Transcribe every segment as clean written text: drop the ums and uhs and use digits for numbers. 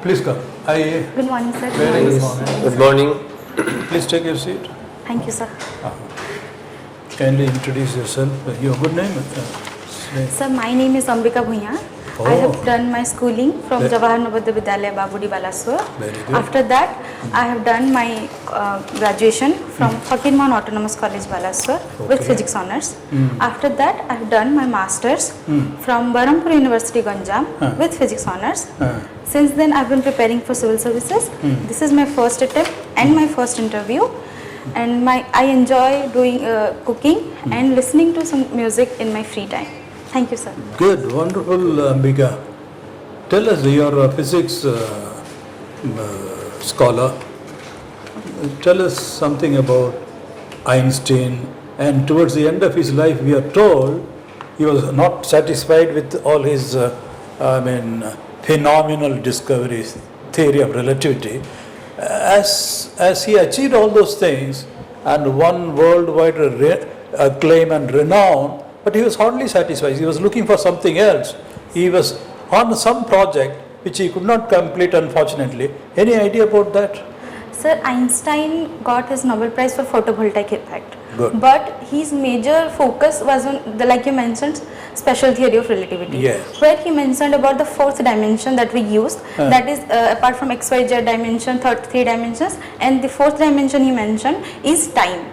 Please come. Good morning, sir. Very good morning. Good morning. Please take your seat. Thank you, sir. Kindly introduce yourself. Your good name? Sir, my name is AMBIKA BHUYAN. I have done my schooling from Jawahar Navodaya Vidyalaya, Babudi Balaswar. Very good. After that, I have done my graduation from Fakirmon Autonomous College, Balaswar with physics honors. After that, I have done my masters from Barampur University, Ganjam with physics honors. Since then, I have been preparing for civil services. This is my first attempt and my first interview. And I enjoy doing cooking and listening to some music in my free time. Thank you, sir. Good, wonderful, Ambika. Tell us, you're a physics scholar. Tell us something about Einstein. And towards the end of his life, we are told he was not satisfied with all his, phenomenal discoveries, theory of relativity. As he achieved all those things and won worldwide acclaim and renown, but he was hardly satisfied. He was looking for something else. He was on some project which he could not complete, unfortunately. Any idea about that? Sir, Einstein got his Nobel Prize for photovoltaic effect. Good. But his major focus was on, like you mentioned, special theory of relativity. Yes. Where he mentioned about the fourth dimension that we used, that is apart from XYZ dimension, three dimensions, and the fourth dimension he mentioned is time.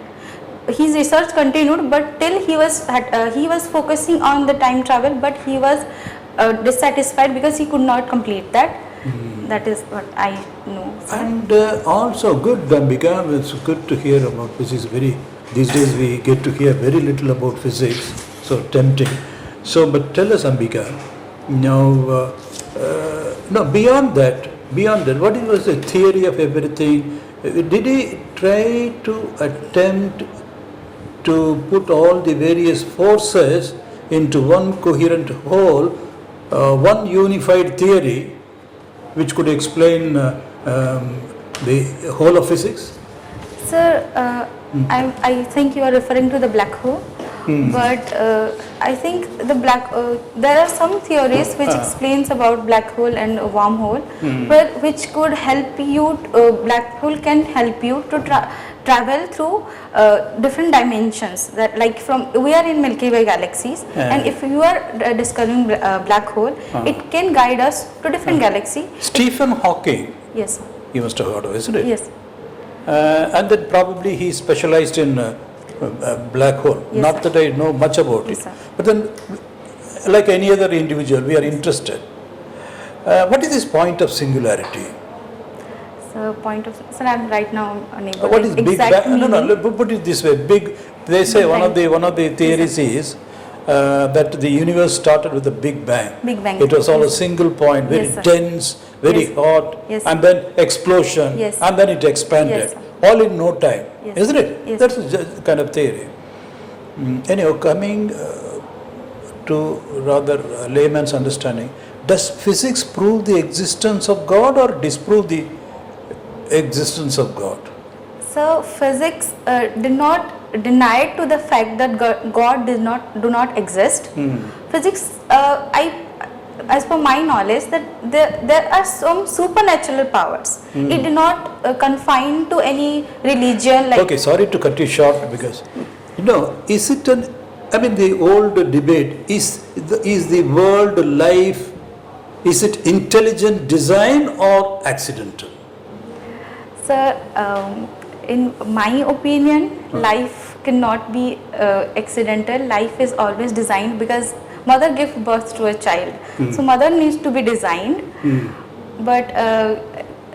His research continued, but till he was focusing on the time travel, but he was dissatisfied because he could not complete that. That is what I know. And also good, Ambika, it's good to hear about physics. These days we get to hear very little about physics, so tempting. So, but tell us, Ambika, now, beyond that, what was the theory of everything? Did he try to attempt to put all the various forces into one coherent whole, one unified theory, which could explain the whole of physics? Sir, I think you are referring to the black hole, but I think the there are some theories which explains about black hole and wormhole, which could help you. Black hole can help you to travel through different dimensions. That we are in Milky Way galaxies, and if you are discovering black hole, it can guide us to different galaxy. Stephen Hawking. Yes, sir. You must have heard of, isn't it? Yes. And then probably he specialized in black hole. Yes, Not sir. that I know much about Yes, it. sir. But then, like any other individual, we are interested. What is this point of singularity? So sir, I'm right now unable. What is Big Bang? No, put it this way. They say one of the theories is that the universe started with the Big Bang. Big Bang. It was all a single point, very dense, very hot, and then explosion, and then it expanded, all in no time, isn't it? Yes. That's just kind of theory. Anyhow, coming to rather layman's understanding, does physics prove the existence of God or disprove the existence of God? So physics did not deny to the fact that God do not exist. Physics, as per my knowledge, that there are some supernatural powers. It did not confine to any religion. Okay, sorry to cut you short, because is it the old debate, is the world life, is it intelligent design or accidental? Sir, in my opinion, life cannot be accidental. Life is always designed, because mother gives birth to a child. So mother needs to be designed. But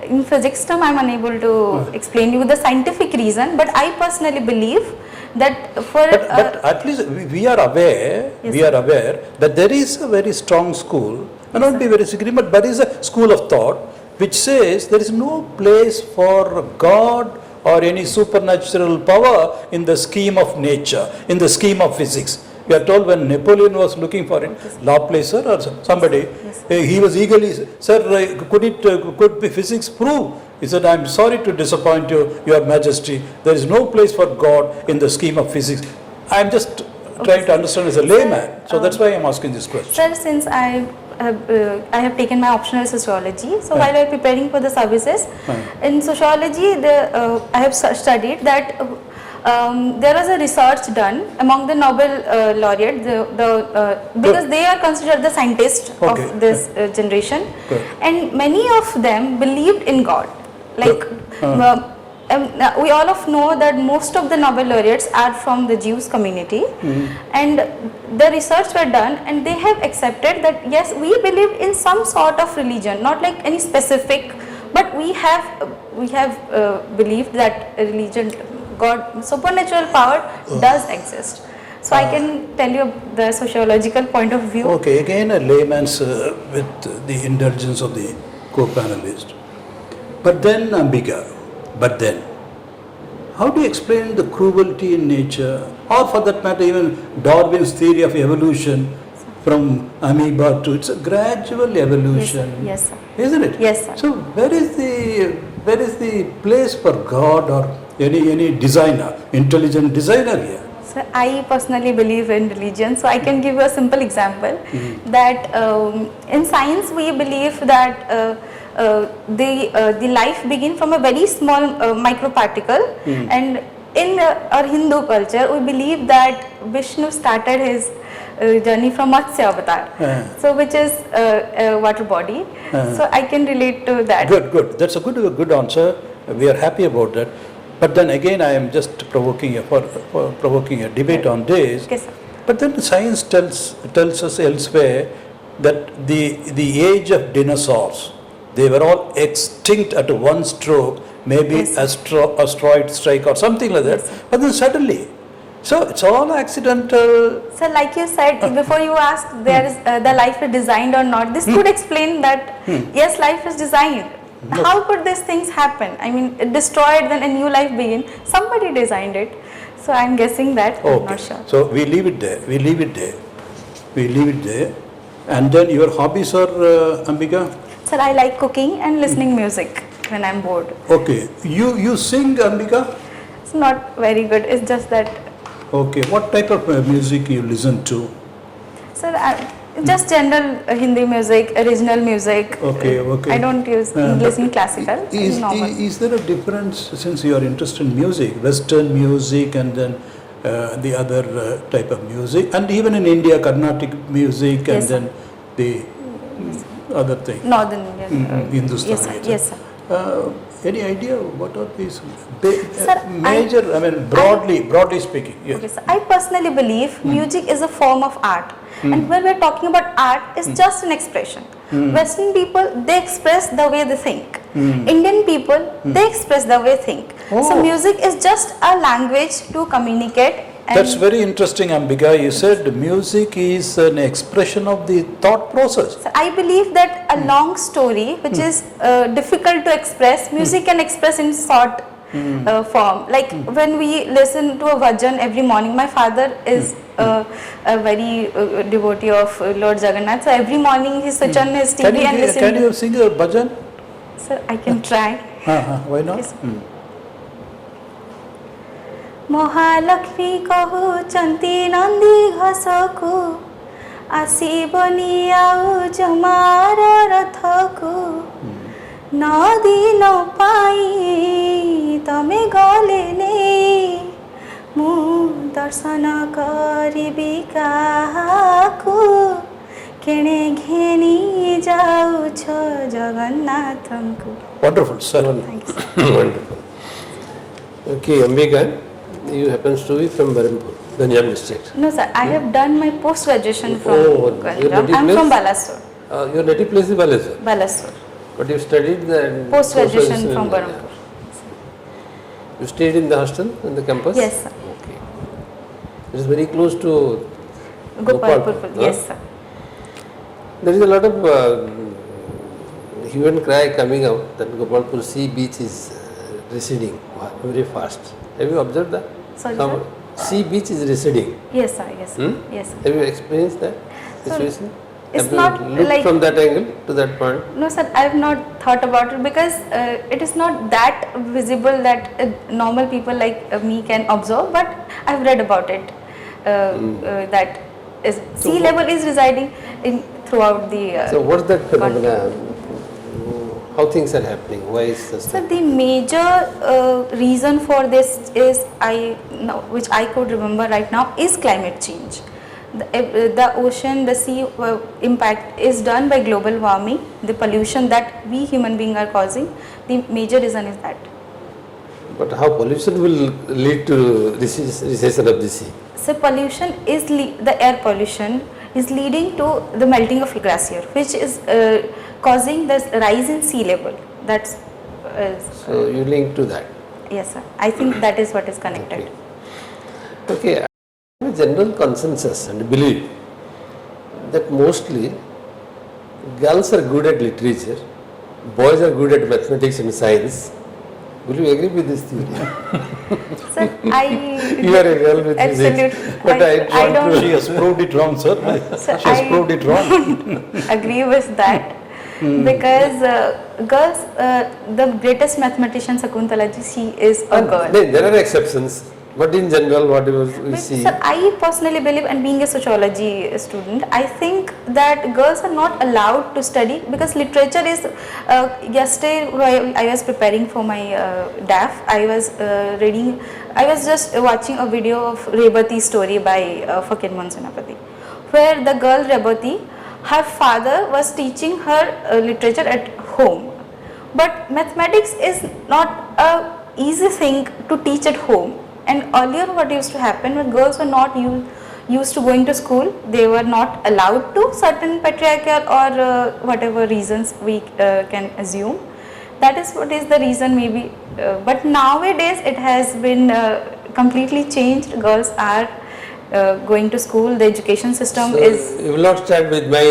in physics term, I am unable to explain you the scientific reason. But I personally believe that but at least we are aware. Are aware that there is a very strong school. May not be very significant, but there is a school of thought which says there is no place for God or any supernatural power in the scheme of nature, in the scheme of physics. We are told when Napoleon was looking for it, Laplace or somebody, he was eagerly, sir, could be physics prove? He said, I am sorry to disappoint you, Your Majesty. There is no place for God in the scheme of physics. I am just trying to understand as a layman. So that's why I am asking this question. Sir, since I I have taken my optional sociology. So while I was preparing for the services, in sociology, I have studied that there was a research done among the Nobel laureate, because they are considered the scientists of this generation, and many of them believed in God. Like we all of know that most of the Nobel laureates are from the Jews community, and the research were done, and they have accepted that yes, we believe in some sort of religion, not like any specific, but we have believed that religion, God, supernatural power does exist. So I can tell you the sociological point of view. Okay, again a layman's with the indulgence of the co-panelist. But then Ambika, how do you explain the cruelty in nature, or for that matter even Darwin's theory of evolution from amoeba to, it's a gradual evolution, Yes, sir. Isn't it? Yes, sir. So where is the place for God or any designer, intelligent designer here? So I personally believe in religion, so I can give you a simple example that in science we believe that the life begins from a very small microparticle, and in our Hindu culture we believe that Vishnu started his journey from Matsya avatar, so which is a water body. So I can relate to that. Good. That's a good answer. We are happy about that. But then again, I am just provoking a debate on this. Okay, sir. But then science tells us elsewhere that the age of dinosaurs, they were all extinct at one stroke, maybe asteroid strike or something like that. Yes, but then suddenly, so it's all accidental. So like you said, before you asked there is the life is designed or not, this could explain that yes, life is designed. How could these things happen? I mean, it destroyed, then a new life began. Somebody designed it. So I'm guessing that. I'm not sure. So we leave it there. And then your hobbies are, Ambika? Sir, I like cooking and listening music when I'm bored. Okay. You sing, Ambika? It's not very good. It's just that. Okay. What type of music you listen to? Sir, just general Hindi music, original music. Okay. I don't listen classical. Is there a difference, since you are interested in music, Western music and then the other type of music, and even in India, Carnatic music, and then the other thing? Northern Indian. Hindustani. Yes, sir. Any idea what are these Sir, major, I mean broadly speaking? Yes. Okay, so I personally believe music is a form of art, and when we're talking about art, it's just an expression. Western people, they express the way they think. Indian people, they express the way they think. So music is just a language to communicate. That's very interesting, Ambika. You said music is an expression of the thought process. So I believe that a long story which is difficult to express, music can express in short form. Like when we listen to a bhajan every morning, my father is a very devotee of Lord Jagannath. So every morning he switch on his TV and listen. Can you sing a bhajan? Sir, I can try. Why not? Yes. Mahalakshmi kahu chanti nandi ghasako asibani au jamara rathaku nadi no pai tame gale ne mu darsana karibi kahaku kene gheni jaucho jagannathanku. Wonderful, sir. Wonderful. Okay, Ambika, you happens to be from Barampur, Ganjam district. No sir, I have done my post-graduation from your Ganjam. native I am place? from Balasore. Your native place is Balasore, Balasore. but you studied the Post-graduation in from India. Barampur. You stayed in the hostel, in the campus? Yes sir. Okay. It is very close to Gopalpur. Yes sir. There is a lot of hue and cry coming out that Gopalpur sea beach is receding very fast. Have you observed that? Sorry, Some sea beach is receding. Yes sir. Yes sir. Yes sir. Have you experienced that situation? It's Have you not looked like- from that angle to that point? No sir, I have not thought about it because it is not that visible that normal people like me can observe, but I have read about it that sea level is residing throughout the So what's that phenomena? How things are happening? Why is this? So the major reason for this is which I could remember right now is climate change. The ocean, the sea impact is done by global warming, the pollution that we human beings are causing. The major reason is that. But how pollution will lead to recession of the sea? So pollution is the air pollution is leading to the melting of glacier, which is causing the rise in sea level. That's So you link to that. yes, sir. I think that is what is connected. Okay. I have a general consensus and belief that mostly girls are good at literature, boys are good at mathematics and science. Will you agree with this theory? So You are a girl with physics, absolutely. but I don't She has proved it wrong, sir. So She has I proved it wrong. agree with that because girls, the greatest mathematician Sakuntala ji, she is a girl. There are exceptions, but in general, whatever we But, see. sir, I personally believe, and being a sociology student, I think that girls are not allowed to study because literature is. Yesterday, while I was preparing for my DAF, I was reading. I was just watching a video of Rebati's story by Fakir Mansunapati, where the girl Rebati, her father was teaching her literature at home, but mathematics is not a easy thing to teach at home. And earlier what used to happen when girls were not used to going to school, they were not allowed to, certain patriarchal or whatever reasons we can assume. That is what is the reason maybe, but nowadays it has been completely changed. Girls are going to school, the education system So is. you will not start with my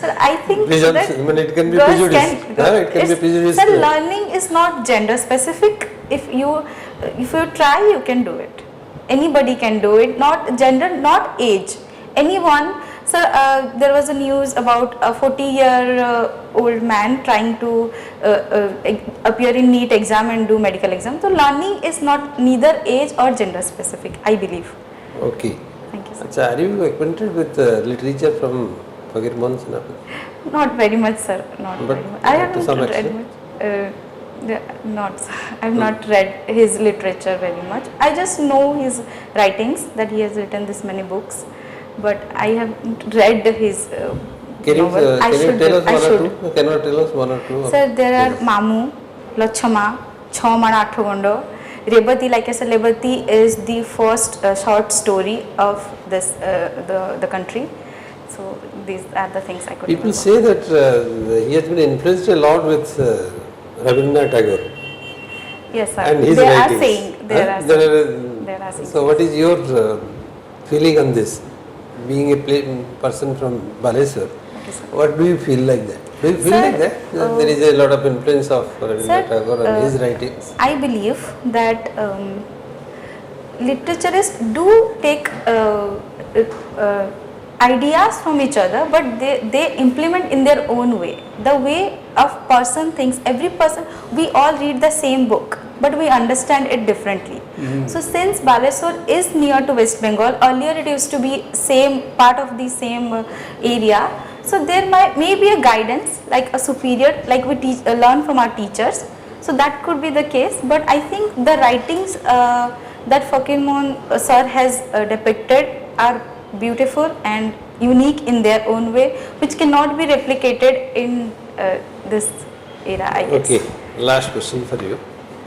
So I think presumption. I mean, it can be girls prejudice. It can be prejudice. So learning is not gender specific. If you try, you can do it. Anybody can do it. Not gender, not age. Anyone. So there was a news about a 40-year-old man trying to appear in NEET exam and do medical exam. So learning is not neither age or gender specific, I believe. Okay. Thank you, sir. Achha, are you acquainted with literature from Fakir Mansunapati? Not very much, sir. Not But very much. I to haven't some read extent? much. Not. I have not read his literature very much. I just know his writings, that he has written this many books, but I haven't read his Can you, novel. can you tell us I one or should. two? Can you tell us one or two? Sir, there are Mamu, Lachama, Chhamana Athogondo. Rebati, like I said, Rebati is the first short story of this the country. So these are the things I could People remember. say that he has been influenced a lot with Rabindranath Tagore Yes, sir. and his They writings. are saying. There are saying. So what is your feeling on this? Being a person from Baleswar, Okay, sir. what do you feel like that? Do you feel Sir, like that? There is a lot of influence of Rabindranath Sir, Tagore and his writings. I believe that literaturists do take ideas from each other, but they implement in their own way. The way of person thinks, every person, we all read the same book, but we understand it differently. So since Baleswar is near to West Bengal, earlier it used to be same part of the same area. So there may be a guidance, like a superior, like we learn from our teachers. So that could be the case, but I think the writings that Fakir Mohan sir has depicted are beautiful and unique in their own way, which cannot be replicated in this era, I guess. Okay, last question for you.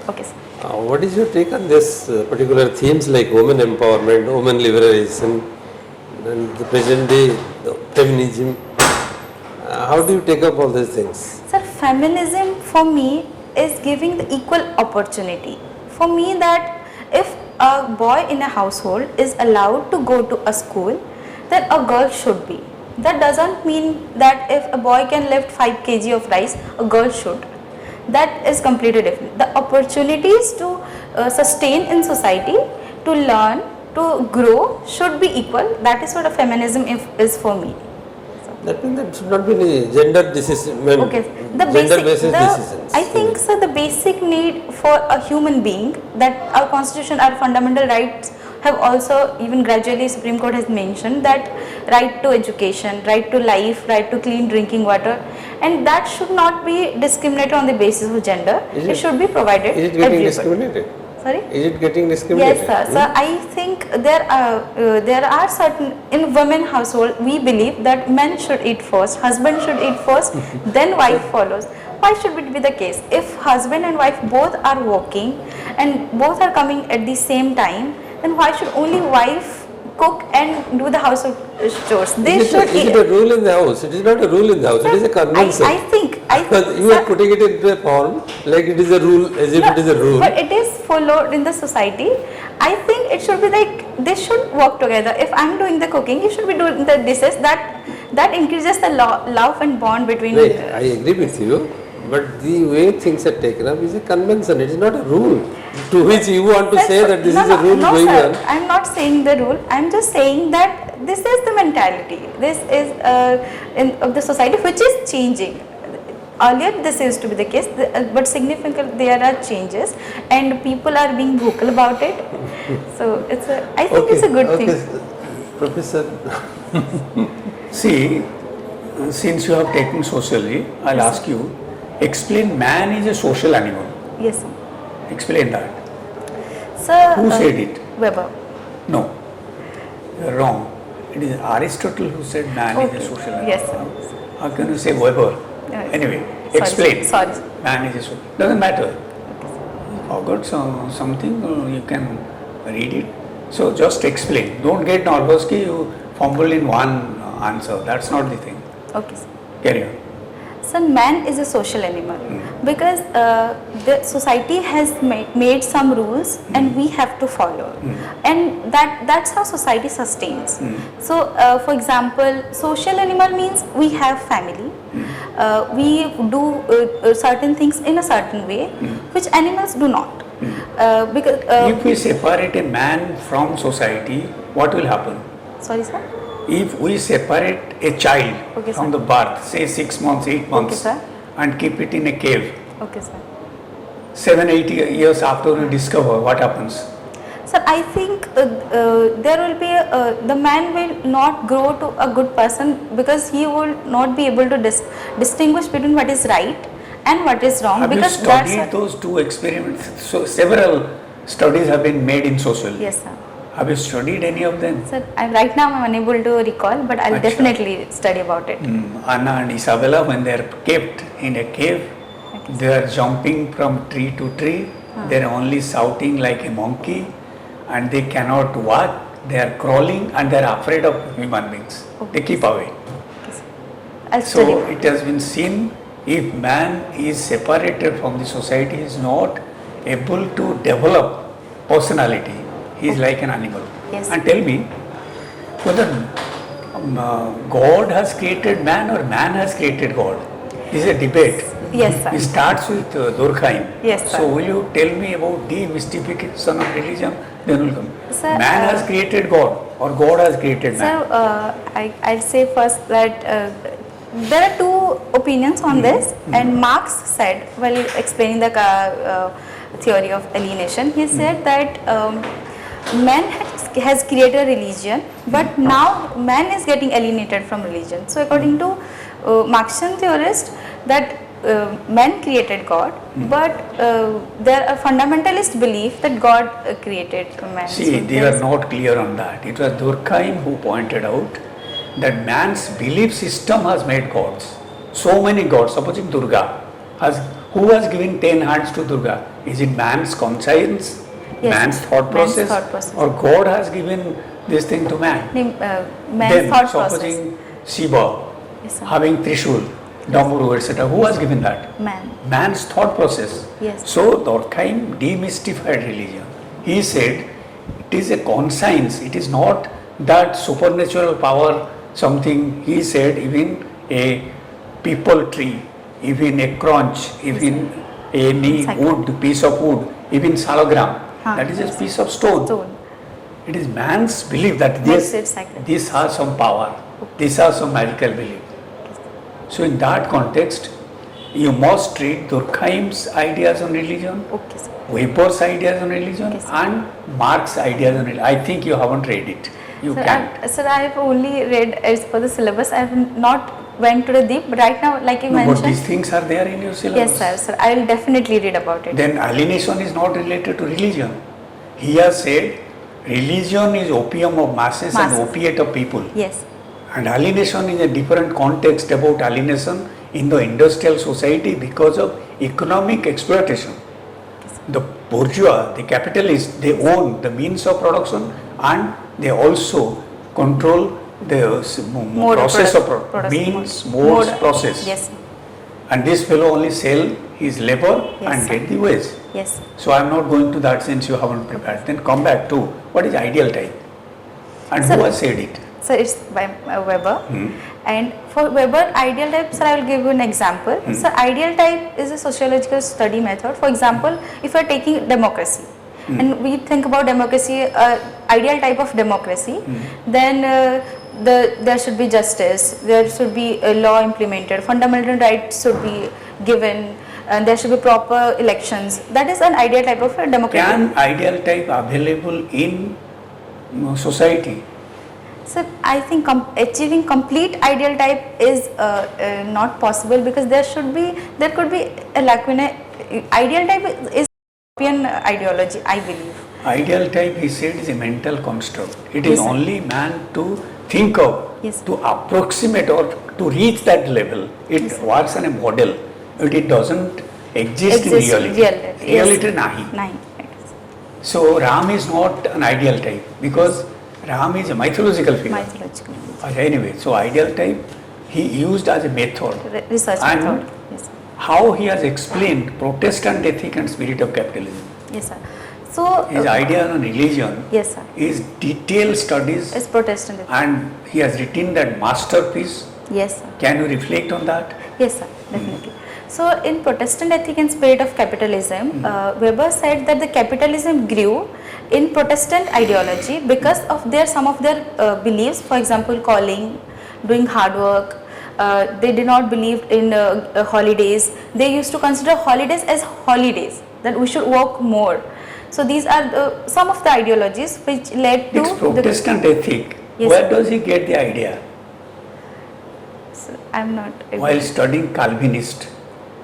Okay, sir. What is your take on this particular themes like women empowerment, women liberation, and the present day feminism? How do you take up all these things? Sir, feminism for me is giving the equal opportunity. For me, that if a boy in a household is allowed to go to a school, then a girl should be. That doesn't mean that if a boy can lift 5 kg of rice, a girl should. That is completely different. The opportunities to sustain in society, to learn, to grow should be equal. That is what a feminism is for me. That means that should not be any gender decision, Okay, gender basis decisions. I think so the basic need for a human being, that our constitution, our fundamental rights have also, even gradually Supreme Court has mentioned that right to education, right to life, right to clean drinking water, and that should not be discriminated on the basis of gender. It should be provided. Is it getting discriminated? Sorry? Is it getting discriminated? Yes, sir. So I think there are certain, in women household, we believe that men should eat first, husband should eat first, then wife follows. Why should it be the case? If husband and wife both are working and both are coming at the same time, then why should only wife cook and do the household chores? They Is it a rule in the house? It is not a rule in the house. It is a convention. I think Because you are putting it into a form like it is a rule, as if it is a rule. But it is followed in the society. I think it should be like they should work together. If I am doing the cooking, you should be doing the dishes. That increases the love and bond between. Right, I agree with you. But the way things are taken up is a convention. It is not a rule. To which you want to say that this is a rule going on. I am not saying the rule. I am just saying that this is the mentality. This is of the society which is changing. Earlier this used to be the case, but significantly there are changes and people are being vocal about it. So I think it's a good thing. Professor. See, since you have taken socially, I'll ask you, explain man is a social animal. Yes, sir. Explain that. Sir, Who said it? Weber. No, you're wrong. It is Aristotle who said man is a social animal. Yes, sir. How can you say Weber? Anyway, explain. Sorry. Man is a social. Doesn't matter. You forgot something, you can read it. So just explain. Don't get nervous कि you fumble in one answer. That's not the thing. Okay, sir. Carry on. So man is a social animal because the society has made some rules and we have to follow, and that's how society sustains. So for example, social animal means we have family, we do certain things in a certain way which animals do not. Because if we separate a man from society, what will happen? Sorry, sir. If we separate a child from the birth, say 6 months, 8 months, and keep it in a cave, okay, sir. 7, 8 years after we discover, what happens? Sir, I think there will be the man will not grow to a good person because he will not be able to distinguish between what is right and what is wrong. Have because you studied those two experiments? So several studies have been made in social. Yes, sir. Have you studied any of them? Sir, right now I am unable to recall, but I will definitely study about it. Anna and Isabella, when they are kept in a cave, they are jumping from tree to tree. They are only shouting like a monkey, and they cannot walk. They are crawling and they are afraid of human beings. They keep away. I'll study. So it has been seen, if man is separated from the society, he is not able to develop personality. He is like an animal. Yes. And tell me, whether God has created man or man has created God? This is a debate. Yes, sir. It starts with Durkheim. Yes, sir. So will you tell me about demystification of religion? Then will come. Sir, Man has created God or God has created man? Sir, I'll say first that there are two opinions on this, and Marx said while explaining the theory of alienation, he said that man has created a religion, but now man is getting alienated from religion. So according to Marxian theorists, that man created God, but there are fundamentalist belief that God created man. See, So they were not clear on that. It was Durkheim who pointed out that man's belief system has made gods. So many gods. Supposing Durga, who has given 10 hands to Durga? Is it man's conscience? Yes, man's thought process, or God has given this thing to man? Man's Then thought supposing process. Shiva Yes, sir. having Trishul, Damburu, etc. Who has given that? Man. Man's thought process. Yes. So Durkheim demystified religion. He said it is a conscience, it is not that supernatural power something. He said even a people tree, even a crunch, even any wood, piece of wood, even salagram, that is a piece of stone. It is man's belief that this has some power, this has some magical belief. So in that context, You must treat Durkheim's ideas on religion, Okay, sir. Weber's ideas on religion, Okay, sir. and Marx's ideas on religion. I think you haven't read it. You can't. Sir, I have only read as per the syllabus. I have not went to the deep, but right now, like you No, but mentioned. these things are there in your syllabus. Yes, sir. I will definitely read about it. Then alienation is not related to religion. He has said religion is opium of masses and Masses. opiate of people. Yes. And alienation is a different context about alienation in the industrial society because of economic exploitation. The bourgeois, the capitalists, they own the means of production and they also control the Mode of process of product- means, mode- modes, mode- process. Yes. And this fellow only sell his labor Yes, and sir. get the wage. Yes. So I am not going to that since you haven't prepared. Then come back to what is ideal type and Sir, who has said it. So it's by Weber. And for Weber, ideal type, sir, I will give you an example. So ideal type is a sociological study method. For example, if you are taking democracy, and we think about democracy, ideal type of democracy, then there should be justice, there should be a law implemented, fundamental rights should be given, and there should be proper elections. That is an ideal type of a democracy. Can ideal type available in society? So I think achieving complete ideal type is not possible because there could be a lacuna. Ideal type is European ideology, I believe. Ideal type, he said, is a mental construct. It is Yes, sir. only man to think of, Yes. to approximate or to reach that level. It Yes, sir. works on a model, but it doesn't exist in reality. Reality. Reality nahi. Nine. So Ram is not an ideal type because Ram is a mythological figure. Mythological Anyway, so ideal type he used as a method. research And method. Yes. how he has explained Protestant ethic and spirit of capitalism. Yes, sir. So His idea on religion yes, sir. is detailed studies It's Protestant. and he has written that masterpiece. Yes, sir. Can you reflect on that? Yes, sir, definitely. So, in Protestant ethic and spirit of capitalism, Weber said that the capitalism grew in Protestant ideology because of some of their beliefs. For example, calling, doing hard work. They did not believe in holidays. They used to consider holidays as holidays. That we should work more. So these are some of the ideologies which led to It's Protestant ethic. Yes, Where sir. does he get the idea? I am not able While to- studying Calvinist.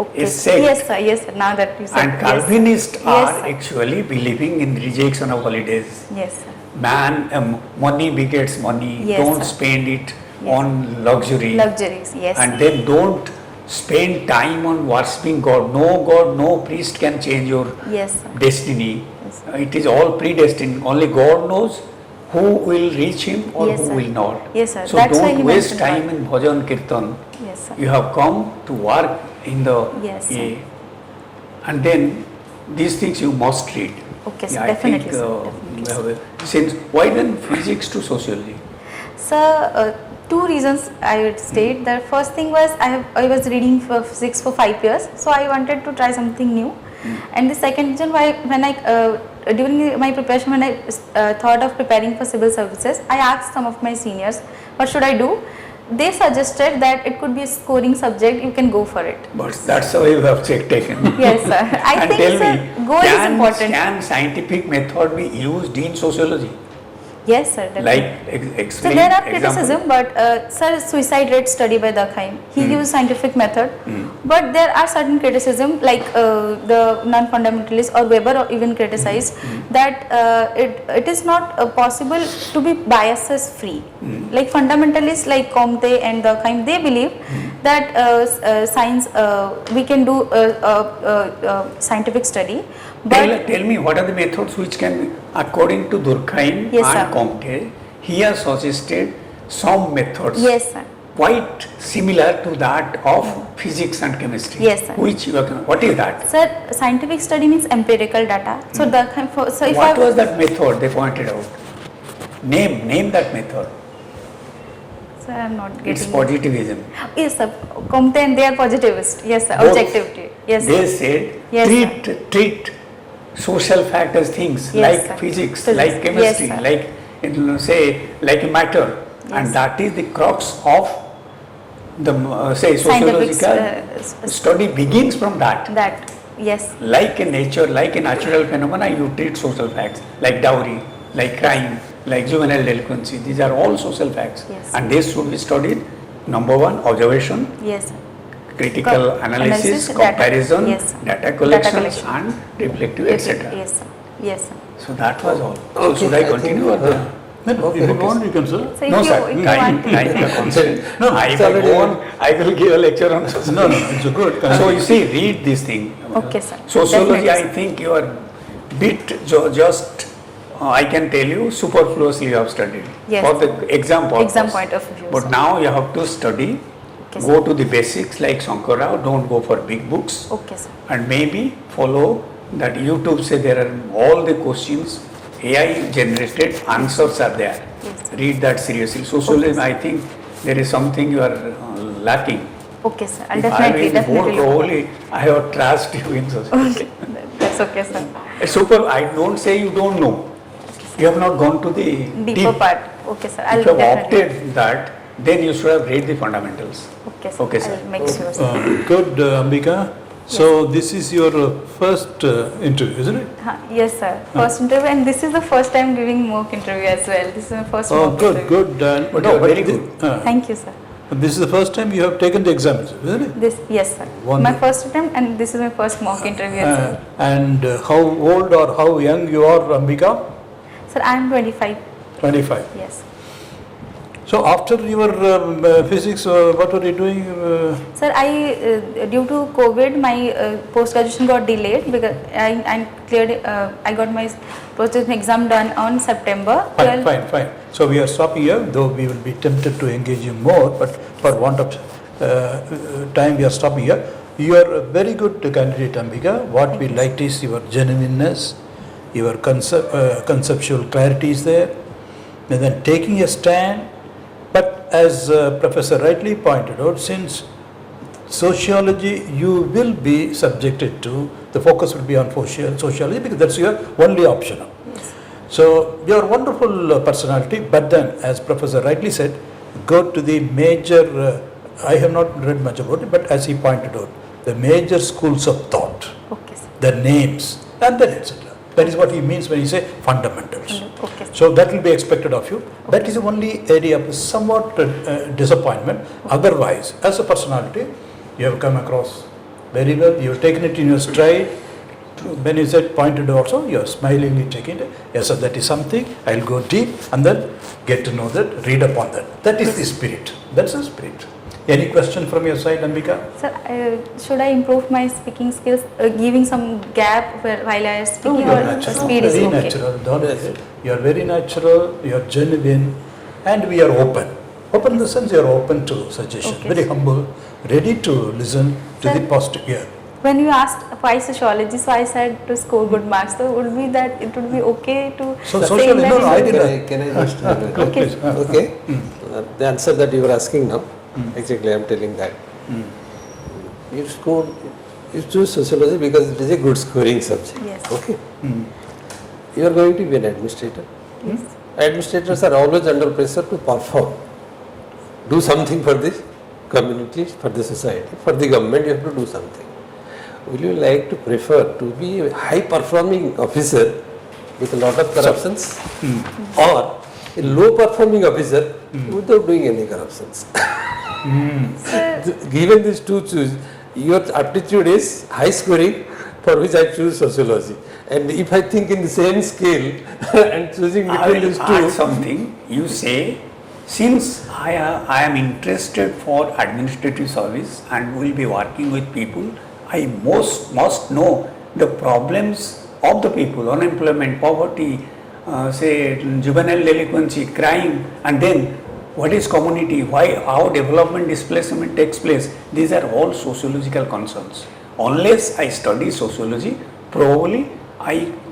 Okay. a sect. Yes, sir. Yes, sir. Now that you said. And yes. Calvinists Yes, are sir. actually believing in rejection of holidays. Yes, sir. Money begets money. Yes, Don't sir. spend it Yes. on luxury. Luxuries. Yes. And then don't spend time on worshipping God. No priest can change your Yes, sir. destiny. Yes. It is all predestined. Only God knows who will reach him or Yes, who sir. will not. Yes, sir. So That's why don't he waste mentioned time in bhajan kirtan. Yes, sir. You have come to work in the Yes, sir. and then these things you must read. Okay, sir. I Definitely, think, sir. Definitely. Since why then physics to sociology? So, two reasons I would state. The first thing was I was reading for physics for 5 years, so I wanted to try something new. And the second reason why when I during my preparation when I thought of preparing for civil services, I asked some of my seniors, what should I do? They suggested that it could be a scoring subject, you can go for it. But that's how you have taken. Yes, sir. I And think tell sir, me, goal is important. Can scientific method be used in sociology? Yes, sir. Definitely. Like So explain. there are example. criticism, but sir, suicide rate study by Durkheim, he used scientific method, but there are certain criticism like the non-fundamentalists or Weber or even criticized that it is not possible to be biases free. Like fundamentalists like Comte and Durkheim, they believe that science we can do scientific study. But Tell me what are the methods which can be, according to Durkheim Yes, and sir. Comte, he has suggested some methods yes, sir. quite similar to that of physics and chemistry. Yes, sir. Which you are, what is that? Sir, scientific study means empirical data. So Durkheim, so if What I was that method they pointed out? Name that method. Sir, I am not getting It's it. positivism. Yes, sir. Comte and they are positivist. Yes, sir. Both. Objectivity. Yes, They sir. said Yes, treat social fact as things Yes, like sir. physics, Physics. like chemistry, Yes, sir. like say like matter, Yes. and that is the crux of the say Scientific, sociological study begins from that. that, yes, Like in nature, like in natural phenomena, you treat social facts like dowry, like crime, like juvenile delinquency. These are all social facts, Yes. and they should be studied. Number one, observation, yes, sir. critical analysis, data- comparison, yes, sir. data collection, collection. and reflective, etc. Yes, sir. Yes, sir. So that was all. So Okay, should I I think, continue or not? No, no, if you want, you can, sir. So No, if sir. you Time, want to, time the concept. No, I it's will already- go on. I will give a lecture on sociology. No, no, it's a good. So you see, read this thing. Okay, sir. Sociology, Definitely, I think you are bit just. I can tell you superfluously you have studied Yes. for the exam purpose. Exam point of view, But sir. now you have to study. Okay, sir. Go to the basics like Shankar Rao. Don't go for big books. Okay, sir. And maybe follow that YouTube say there are all the questions AI generated answers are there. Yes. Read that seriously. Socialism, I think there is something you are lacking. Okay, sir. I'll If I definitely, was more definitely. look. probably I have trust you in society. That's okay, sir. It's super. I don't say you don't know. You have not gone to the Deeper deep. part. Okay, sir. I'll If you have definitely. opted that, then you should have read the fundamentals. Okay, sir. Okay, sir. I'll make sure, sir. Good, Ambika. So this is your first interview, isn't it? Yes, sir. First interview, and this is the first time giving mock interview as well. This is my first Oh, mock good, interview. good. But you are very good. Thank you, sir. This is the first time you have taken the exam, isn't it? This, yes, sir. My Wonderful. first attempt, and this is my first mock interview as well. And how old or how young you are, Ambika? Sir, I am 25. 25. Yes. So after your physics, what were you doing? Sir, due to COVID, my post graduation got delayed because I cleared. I got my post graduation exam done on September. Fine, fine, fine. So we are stopping here, though we will be tempted to engage you more, but for want of time, we are stopping here. You are a very good candidate, Ambika. What we liked is your genuineness, your conceptual clarity is there, and then taking a stand. But as Professor rightly pointed out, since sociology you will be subjected to, the focus will be on sociology because that's your only option. Yes. So you are a wonderful personality, but then as Professor rightly said, go to the major, I have not read much about it, but as he pointed out, the major schools of thought, Okay, sir. the names, and then etc. That is what he means when he say fundamentals. Okay, sir. So that will be expected of you. That is the only area of somewhat disappointment. Otherwise, as a personality, you have come across very well. You have taken it in your stride. When you said pointed also, you are smilingly taking it. Yes, sir, that is something. I will go deep and then get to know that, read upon that. That is the spirit. That's the spirit. Any question from your side, Ambika? Sir, should I improve my speaking skills, giving some gap while I am speaking, you are or natural. speed is Very okay? natural. Don't you are very natural. You are genuine, and we are open. Open in the sense you are open to suggestion. Okay. Very humble, ready to listen to Sir, the positive. Yeah. When you asked why sociology, so I said to score good marks. So would be that it would be okay to So say sociology, that no, in no, I the- did Can I just Okay. Okay. The answer that you were asking now, exactly I am telling that. You score, you choose sociology because it is a good scoring subject. Yes. Okay. You are going to be an administrator. Yes. Administrators are always under pressure to perform. Do something for this community, for the society, for the government. You have to do something. Will you like to prefer to be a high performing officer with a lot of corruptions, or a low performing officer without doing any corruptions? Sir, Given these two choose, your aptitude is high scoring, for which I choose sociology. And if I think in the same scale and choosing I between will these add two, something. You say, since I am interested for administrative service and will be working with people, I must know the problems of the people, unemployment, poverty, say juvenile delinquency, crime, and then what is community, why, how development displacement takes place. These are all sociological concerns. Unless I study sociology, probably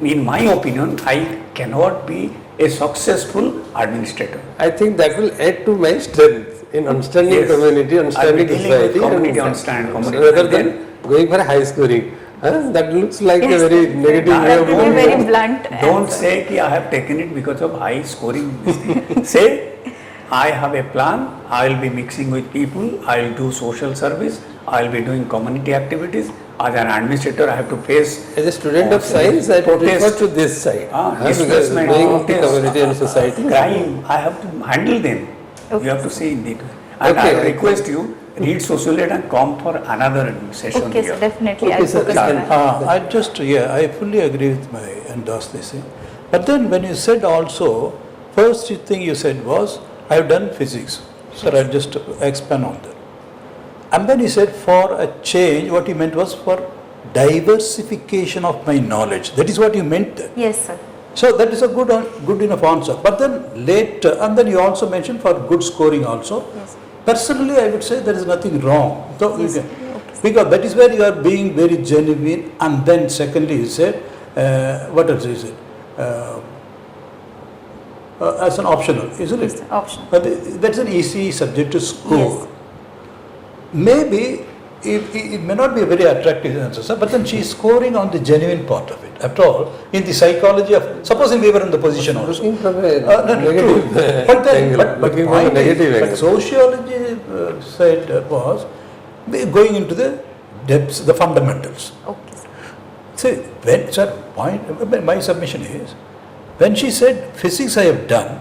in my opinion, I cannot be a successful administrator. I think that will add to my strength in understanding Yes. community, understanding I'll be dealing with society, community, and understand community. rather And than going for high scoring. That looks like Yes, a very negative that way of will be moving. very blunt Don't answer. say that I have taken it because of high scoring. Say I have a plan, I will be mixing with people, I will do social service, I will be doing community activities. As an administrator, I have to face. As a student of science, I prefer to this side. Displacement, Knowing the protest, community and society. crime, I have to handle them. Okay. You have to see in detail. And Okay. I request you, read sociology and come for another session Okay, here. sir, definitely. Okay, I'll sir. focus on that. I just, yeah, I fully agree with my endorse this thing. But then when you said also, first thing you said was, I have done physics. Sir, I'll just expand on that. And then he said, for a change, what he meant was for diversification of my knowledge. That is what you meant there. Yes, sir. So that is a good enough answer. But then later, and then you also mentioned for good scoring also. Yes. Personally, I would say there is nothing wrong. So, Yes. okay. Okay. Because that is where you are being very genuine. And then secondly, you said, what else is it? As an optional, isn't Yes, it? sir. Option. But that's an easy subject to score. Yes. Maybe it may not be a very attractive answer, sir, but then she is scoring on the genuine part of it. After all, in the psychology of, supposing we were in the position also. Looking from a No, negative true. But then, angle, but looking from a point is, negative but angle. sociology said was going into the depths, the fundamentals. Okay, sir. See, when, sir, my submission is, when she said physics I have done,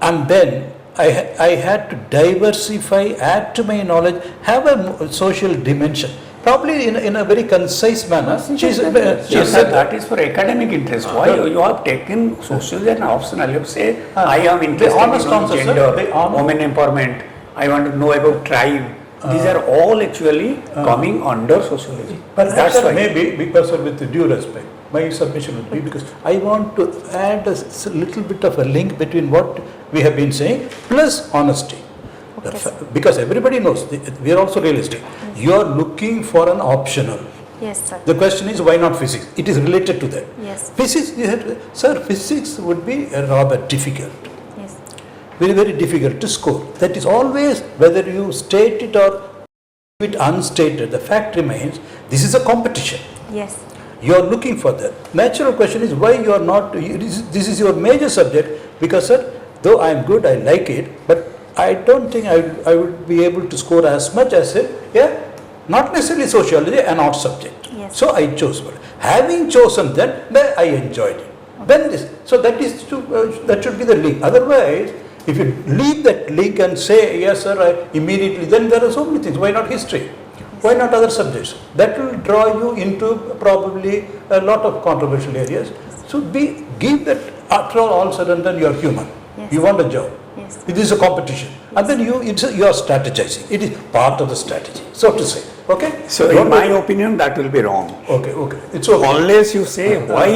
and then I had to diversify, add to my knowledge, have a social dimension, probably in a very concise manner. She Yes, sir, said that is for academic interest. Why you have taken sociology and optional? You say, I am interested honest in answer, sir. gender, The honest- women empowerment, I want to know about tribe. These are all actually coming under sociology. But That's sir, why. maybe because of with due respect, my submission would be because I want to add a little bit of a link between what we have been saying plus honesty. Okay, sir. Because everybody knows, we are also realistic. You are looking for an optional. Yes, sir. The question is why not physics? It is related to that. Yes. Physics, sir, physics would be rather difficult. Yes. Very, very difficult to score. That is always, whether you state it or leave it unstated, the fact remains, this is a competition. Yes. You are looking for that. Natural question is why you are not, this is your major subject, because sir, though I am good, I like it, but I don't think I would be able to score as much as it, yeah, not necessarily sociology, an art subject. Yes. So I chose one. Having chosen that, then I enjoyed it. Then this, so that is that should be the link. Otherwise, if you leave that link and say, yes sir, immediately, then there are so many things. Why not history? Why not other subjects? That will draw you into probably a lot of controversial areas. So give that, after all said and done, you are human. Yes. You want a job. Yes. It is a competition. And then you are strategizing. It is part of the strategy, so to say. Okay? So in my opinion, that will be wrong. Okay. It's okay. Unless you say why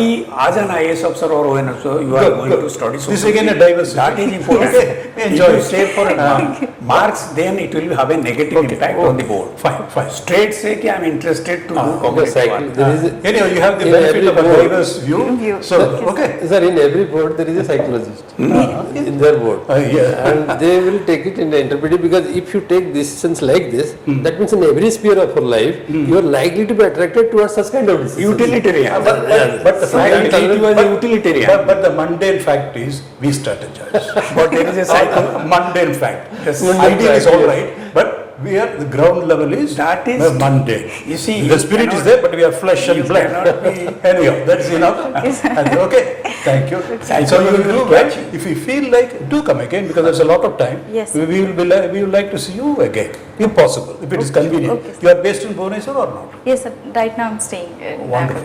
as an IAS officer or ON officer you are going to study This sociology. is again a diversity. That is important. Okay. If Enjoy you it. say for marks, then it will have a negative impact on the board. Fine. Straight say I am interested to do Because cognitive cycle, work. there is a, Anyway, you have the in benefit every of a board- diverse view. So, okay. Sir, in every board there is a psychologist in their board. Yeah. And they will take it in the interpretive, because if you take decisions like this, that means in every sphere of your life, you are likely to be attracted towards such kind of decisions. Utilitarian. But the So I will fact treat you as a utilitarian. but the mundane fact is we strategize. But there is a cycle. Mundane fact. Yes. Ideal is fact, all yes. right, but we are, the ground level is That is- mundane. You see, the you spirit is cannot- there, but we are flesh and you blood. cannot be- Anyhow, that's enough. And okay, thank you. So you will do well. If you feel like, do come again, because there's a lot of time. Yes. We would like to see you again, if possible, if it is convenient. Okay. You are based in Bhubaneswar or not? Yes, sir. Right now I'm staying. Wonderful.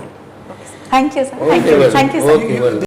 Okay, sir. Thank you, sir. Okay, well, Thank you, sir. okay, well.